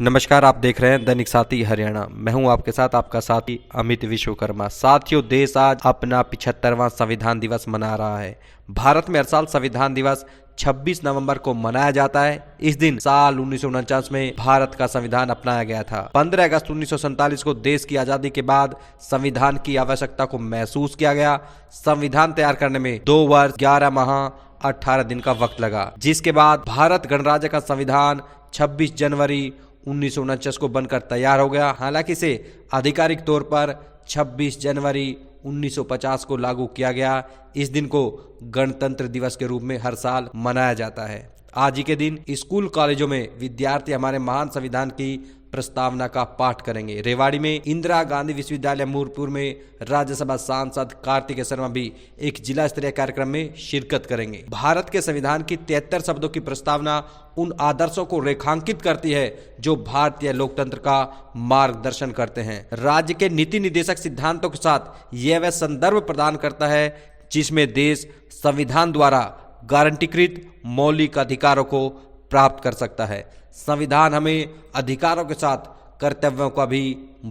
नमस्कार, आप देख रहे हैं दैनिक साथी हरियाणा। मैं हूं आपके साथ आपका साथी अमित विश्वकर्मा। साथियों, देश आज अपना 75वां संविधान दिवस मना रहा है। भारत में हर साल संविधान दिवस 26 नवंबर को मनाया जाता है। इस दिन साल 1949 में भारत का संविधान अपनाया गया था। 15 अगस्त 1947 को देश की आजादी के बाद संविधान की आवश्यकता को महसूस किया गया। संविधान तैयार करने में 2 वर्ष 11 माह 18 दिन का वक्त लगा, जिसके बाद भारत गणराज्य का संविधान 26 जनवरी 1949 को बनकर तैयार हो गया। हालांकि इसे आधिकारिक तौर पर 26 जनवरी 1950 को लागू किया गया। इस दिन को गणतंत्र दिवस के रूप में हर साल मनाया जाता है। आज ही के दिन स्कूल कॉलेजों में विद्यार्थी हमारे महान संविधान की प्रस्तावना का पाठ करेंगे। रेवाड़ी में इंदिरा गांधी विश्वविद्यालय मूरपुर में राज्यसभा सांसद कार्तिकेय शर्मा भी एक जिला स्तरीय कार्यक्रम में शिरकत करेंगे। भारत के संविधान की 73 शब्दों की प्रस्तावना उन आदर्शों को रेखांकित करती है जो भारतीय लोकतंत्र का मार्गदर्शन करते हैं। राज्य के नीति निर्देशक सिद्धांतों के साथ यह वह संदर्भ प्रदान करता है जिसमें देश संविधान द्वारा गारंटीकृत मौलिक अधिकारों को प्राप्त कर सकता है। संविधान हमें अधिकारों के साथ कर्तव्यों का भी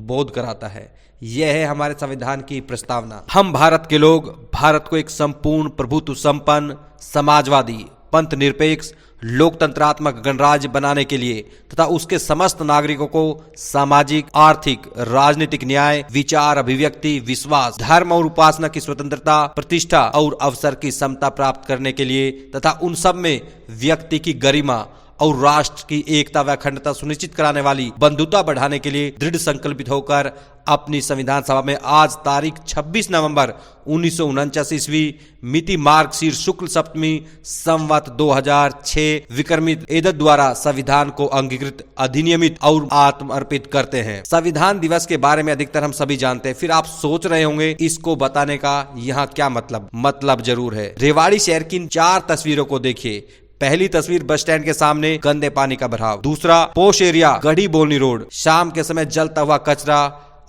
बोध कराता है। यह है हमारे संविधान की प्रस्तावना। हम भारत के लोग भारत को एक संपूर्ण प्रभुत्व संपन्न समाजवादी पंथ निरपेक्ष लोकतंत्रात्मक गणराज्य बनाने के लिए तथा उसके समस्त नागरिकों को सामाजिक, आर्थिक, राजनीतिक न्याय, विचार, अभिव्यक्ति, विश्वास, धर्म और उपासना की स्वतंत्रता, प्रतिष्ठा और अवसर की समता प्राप्त करने के लिए तथा उन सब में व्यक्ति की गरिमा और राष्ट्र की एकता व अखंडता सुनिश्चित कराने वाली बंधुता बढ़ाने के लिए दृढ़ संकल्पित होकर अपनी संविधान सभा में आज तारीख 26 नवंबर 1949 ईस्वी मिति मार्गशीर शुक्ल सप्तमी संवत 2006 विक्रमित एदत द्वारा संविधान को अंगीकृत, अधिनियमित और आत्मर्पित करते हैं। संविधान दिवस के बारे में अधिकतर हम सभी जानते हैं, फिर आप सोच रहे होंगे इसको बताने का यहाँ क्या मतलब जरूर है। रेवाड़ी शहर की इन 4 तस्वीरों को देखिए। पहली तस्वीर बस स्टैंड के सामने गंदे पानी का भराव, दूसरा पोश एरिया गढ़ी बोलनी रोड, शाम के समय जलता हुआ कचरा,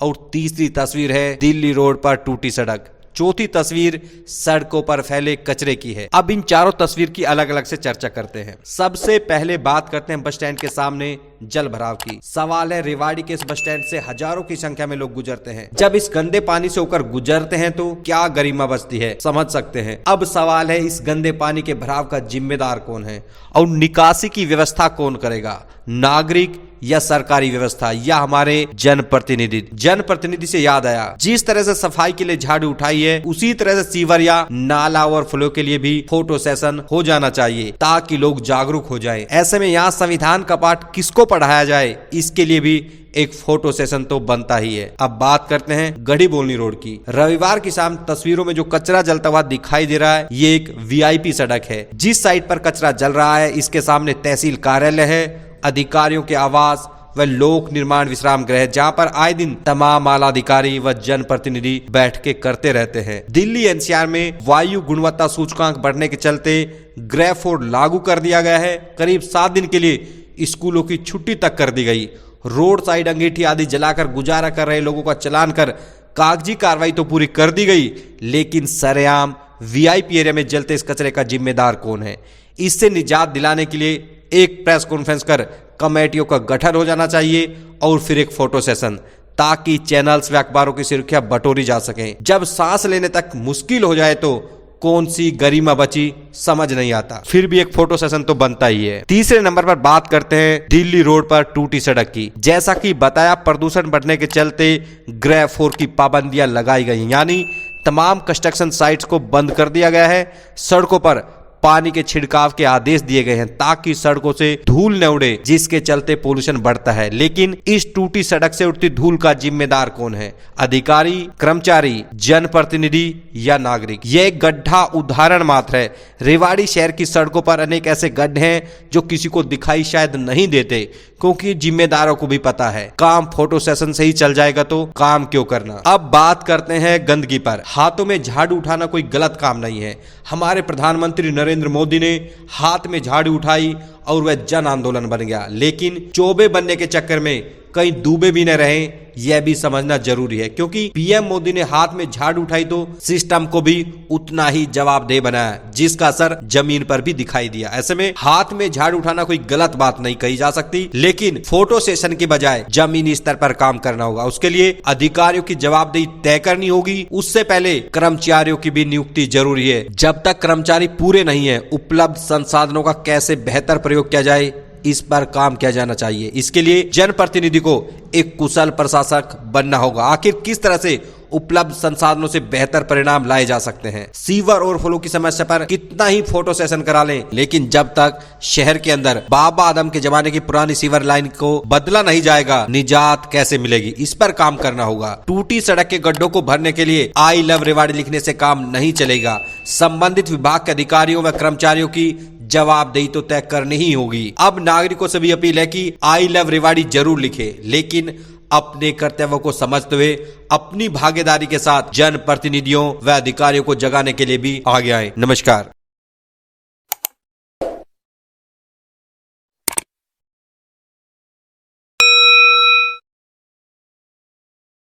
और तीसरी तस्वीर है दिल्ली रोड पर टूटी सड़क। चौथी तस्वीर सड़कों पर फैले कचरे की है। अब इन चारों तस्वीर की अलग अलग से चर्चा करते हैं। सबसे पहले बात करते हैं बस स्टैंड के सामने जल भराव की। सवाल है, रेवाड़ी के इस बस स्टैंड से हजारों की संख्या में लोग गुजरते हैं। जब इस गंदे पानी से होकर गुजरते हैं तो क्या गरिमा बचती है, समझ सकते हैं। अब सवाल है, इस गंदे पानी के भराव का जिम्मेदार कौन है और निकासी की व्यवस्था कौन करेगा, नागरिक या सरकारी व्यवस्था या हमारे जनप्रतिनिधि। जनप्रतिनिधि से याद आया, जिस तरह से सफाई के लिए झाड़ू उठाई है उसी तरह से सीवर या नाला ओवरफ्लो के लिए भी फोटो सेशन हो जाना चाहिए ताकि लोग जागरूक हो जाएं। ऐसे में यहाँ संविधान का पाठ किसको पढ़ाया जाए, इसके लिए भी एक फोटो सेशन तो बनता ही है। अब बात करते हैं गढ़ी बोलनी रोड की। रविवार की शाम तस्वीरों में जो कचरा जलता हुआ दिखाई दे रहा है, ये एक वीआईपी सड़क है। जिस साइड पर कचरा जल रहा है इसके सामने तहसील कार्यालय है, अधिकारियों के आवास व लोक निर्माण विश्राम गृह, जहां पर आए दिन तमाम आला अधिकारी व जनप्रतिनिधि बैठ के करते रहते हैं। दिल्ली एनसीआर में वायु गुणवत्ता सूचकांक बढ़ने के चलते ग्रे 4 लागू कर दिया गया है। करीब 7 दिन के लिए स्कूलों की छुट्टी तक कर दी गई। रोड साइड अंगीठी आदि जलाकर गुजारा कर रहे लोगों का चालान कर कागजी कार्रवाई तो पूरी कर दी गई, लेकिन सरेआम वीआईपी एरिया में जलते इस कचरे का जिम्मेदार कौन है? इससे निजात दिलाने के लिए एक प्रेस कॉन्फ्रेंस कर कमेटियों का गठन हो जाना चाहिए और फिर एक फोटो सेशन, ताकि चैनल्स व अखबारों की सुर्खियां बटोरी जा सकें। जब सांस लेने तक मुश्किल हो जाए तो कौन सी गरिमा बची समझ नहीं आता, फिर भी एक फोटो सेशन तो बनता ही है। तीसरे नंबर पर बात करते हैं दिल्ली रोड पर टूटी सड़क की। जैसा कि बताया, प्रदूषण बढ़ने के चलते ग्रे 4 की पाबंदियां लगाई गई, यानी तमाम कंस्ट्रक्शन साइट्स को बंद कर दिया गया है। सड़कों पर पानी के छिड़काव के आदेश दिए गए हैं ताकि सड़कों से धूल न उड़े, जिसके चलते पोल्यूशन बढ़ता है। लेकिन इस टूटी सड़क से उड़ती धूल का जिम्मेदार कौन है? अधिकारी, कर्मचारी, जनप्रतिनिधि या नागरिक? यह एक गड्ढा उदाहरण मात्र है। रेवाड़ी शहर की सड़कों पर अनेक ऐसे गड्ढे हैं जो किसी को दिखाई शायद नहीं देते, क्योंकि जिम्मेदारों को भी पता है काम फोटो सेशन से ही चल जाएगा, तो काम क्यों करना। अब बात करते हैं गंदगी पर। हाथों में झाड़ू उठाना कोई गलत काम नहीं है। हमारे प्रधानमंत्री नरेंद्र मोदी ने हाथ में झाड़ू उठाई और वह जन आंदोलन बन गया। लेकिन चौबे बनने के चक्कर में कहीं डूबे भी न रहे, यह भी समझना जरूरी है, क्योंकि पीएम मोदी ने हाथ में झाड़ू उठाई तो सिस्टम को भी उतना ही जवाबदेह बनाया, जिसका असर जमीन पर भी दिखाई दिया। ऐसे में हाथ में झाड़ू उठाना कोई गलत बात नहीं कही जा सकती, लेकिन फोटो सेशन की बजाय जमीनी स्तर पर काम करना होगा। उसके लिए अधिकारियों की जवाबदेही तय करनी होगी। उससे पहले कर्मचारियों की भी नियुक्ति जरूरी है। जब तक कर्मचारी पूरे नहीं है, उपलब्ध संसाधनों का कैसे बेहतर प्रयोग किया जाए, इस पर काम किया जाना चाहिए। इसके लिए जनप्रतिनिधि को एक कुशल प्रशासक बनना होगा। आखिर किस तरह से उपलब्ध संसाधनों से बेहतर परिणाम लाए जा सकते हैं। सीवर ओवरफ्लो की समस्या पर कितना ही फोटो सेशन करा लें, लेकिन जब तक शहर के अंदर बाबा आदम के जमाने की पुरानी सीवर लाइन को बदला नहीं जाएगा, निजात कैसे मिलेगी, इस पर काम करना होगा। टूटी सड़क के गड्ढों को भरने के लिए आई लव रेवाड़ी लिखने से काम नहीं चलेगा। संबंधित विभाग के अधिकारियों व कर्मचारियों की जवाबदेही तो तय करनी ही होगी। अब नागरिकों से भी अपील है कि आई लव रेवाड़ी जरूर लिखे, लेकिन अपने कर्तव्यों को समझते हुए अपनी भागीदारी के साथ जनप्रतिनिधियों व अधिकारियों को जगाने के लिए भी आगे आए। नमस्कार।